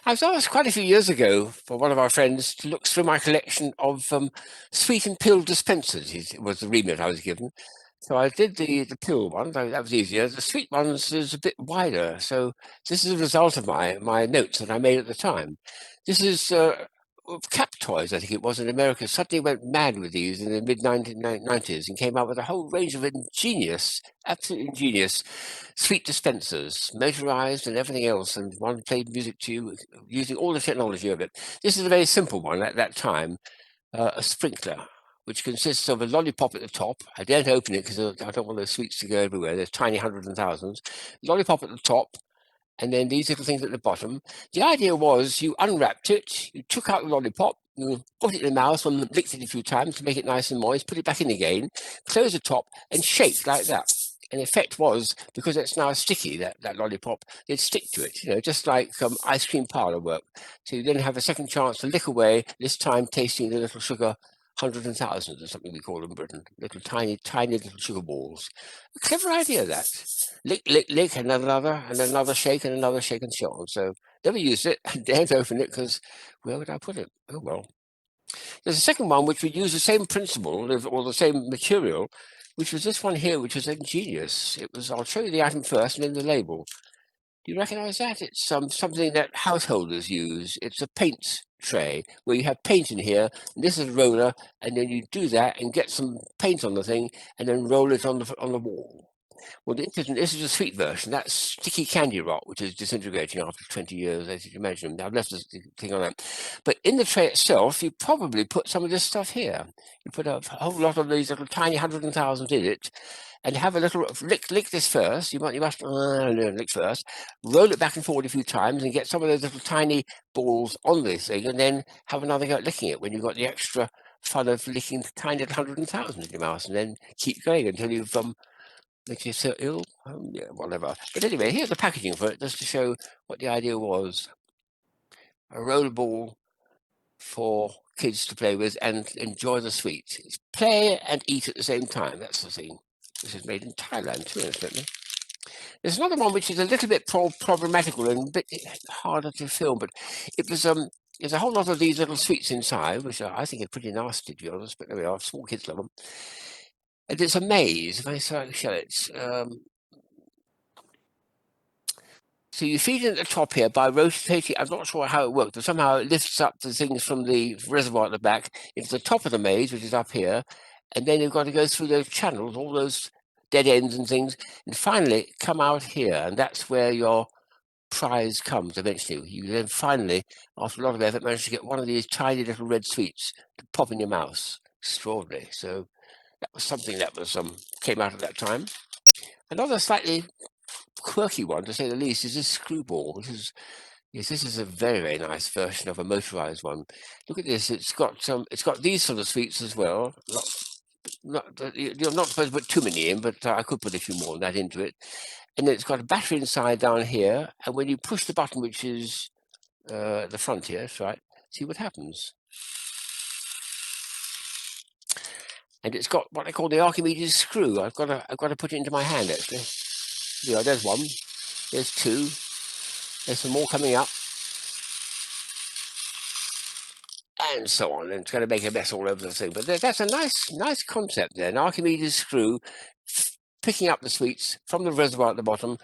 I was asked quite a few years ago for one of our friends to look through my collection of sweet and pill dispensers. It was the remit I was given. So I did the pill one, that was easier. The sweet ones is a bit wider. So this is a result of my notes that I made at the time. This is Cap Toys, I think it was, in America. Suddenly went mad with these in the mid-1990s and came out with a whole range of ingenious, absolutely ingenious sweet dispensers, motorized and everything else, and one played music to you using all the technology of it. This is a very simple one at that time, a sprinkler, which consists of a lollipop at the top. I daren't open it because I don't want those sweets to go everywhere. There's tiny hundreds and thousands. Lollipop at the top, and then these little things at the bottom. The idea was you unwrapped it, you took out the lollipop, you put it in the mouth and licked it a few times to make it nice and moist, put it back in again, close the top and shake like that. And the effect was, because it's now sticky, that lollipop, it'd stick to it, just like ice cream parlor work. So you then have a second chance to lick away, this time tasting the little sugar hundreds and thousands or something we call in Britain, little tiny, tiny little sugar balls. A clever idea, that. Lick, lick, lick, and another shake, and another shake, and so on. So never used it, daren't open it, because where would I put it? Oh, well. There's a second one which would use the same principle, or the same material, which was this one here, which was ingenious. It was, I'll show you the item first and then the label. Do you recognize that? It's something that householders use. It's a paint tray where you have paint in here, and this is a roller, and then you do that and get some paint on the thing, and then roll it on the wall. Well, this is a sweet version. That's sticky candy rock, which is disintegrating after 20 years, as you can imagine. I've left the thing on that. But in the tray itself, you probably put some of this stuff here. You put a whole lot of these little tiny 100,000 in it, and have a little lick this first. You must lick first. Roll it back and forward a few times, and get some of those little tiny balls on this thing, and then have another go at licking it when you've got the extra fun of licking the tiny 100,000 in your mouth, and then keep going until you've makes you so ill. Yeah, whatever. But anyway, here's the packaging for it, just to show what the idea was. A rollerball for kids to play with and enjoy the sweet. It's play and eat at the same time. That's the thing. This is made in Thailand too, incidentally. There's another one which is a little bit problematical and a bit harder to film, but it was there's a whole lot of these little sweets inside, which I think are pretty nasty, to be honest. But there we are. Small kids love them. And it's a maze. If I show it. So you feed it at the top here by rotating. I'm not sure how it works, but somehow it lifts up the things from the reservoir at the back into the top of the maze, which is up here. And then you've got to go through those channels, all those dead ends and things, and finally come out here. And that's where your prize comes eventually. You then finally, after a lot of effort, manage to get one of these tiny little red sweets to pop in your mouth. Extraordinary. So that was something that was came out at that time. Another slightly quirky one, to say the least, is this Screwball, which is, yes, this is a very, very nice version of a motorized one. Look at this. It's got these sort of sweets as well. You're not supposed to put too many in, but I could put a few more than that into it. And then it's got a battery inside down here. And when you push the button, which is the front here, that's right, see what happens. And it's got what I call the Archimedes Screw. I've got to put it into my hand, actually. Yeah, there's one. There's two. There's some more coming up. And so on, and it's going to make a mess all over the thing. But that's a nice concept there. An Archimedes screw, picking up the sweets from the reservoir at the bottom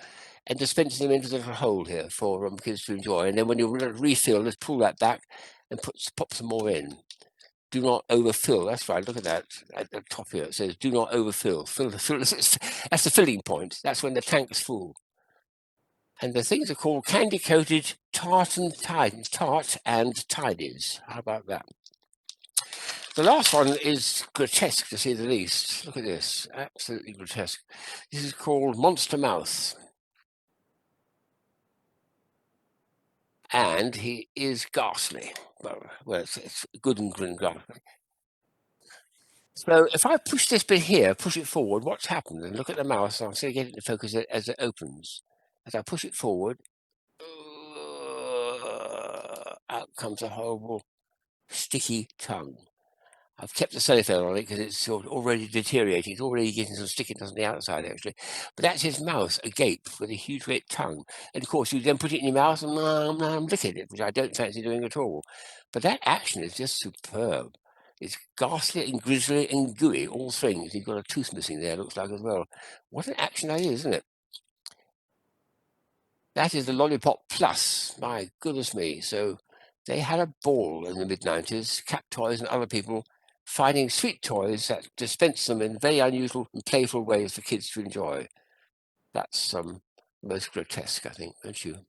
and dispensing them into the little hole here for kids to enjoy. And then when you refill, just pull that back and pop some more in. Do not overfill. That's right. Look at that at the top here. It says, "Do not overfill." That's the filling point. That's when the tank's full. And the things are called candy-coated tart and tidies. How about that? The last one is grotesque, to say the least. Look at this. Absolutely grotesque. This is called Monster Mouth. And he is ghastly. Well, it's good and ghastly. So if I push this bit here, push it forward, what's happened? And look at the mouth. So I'm going to get it to focus as it opens. As I push it forward, out comes a horrible sticky tongue. I've kept the cellophane on it because it's sort of already deteriorating. It's already getting some stickiness on the outside, actually. But that's his mouth agape with a huge red tongue. And of course, you then put it in your mouth and licking it, which I don't fancy doing at all. But that action is just superb. It's ghastly and grisly and gooey, all things. You've got a tooth missing there, looks like as well. What an action that is, isn't it? That is the Lollipop Plus. My goodness me. So they had a ball in the mid-90s, Cat Toys and other people finding sweet toys that dispense them in very unusual and playful ways for kids to enjoy. That's most grotesque, I think, don't you?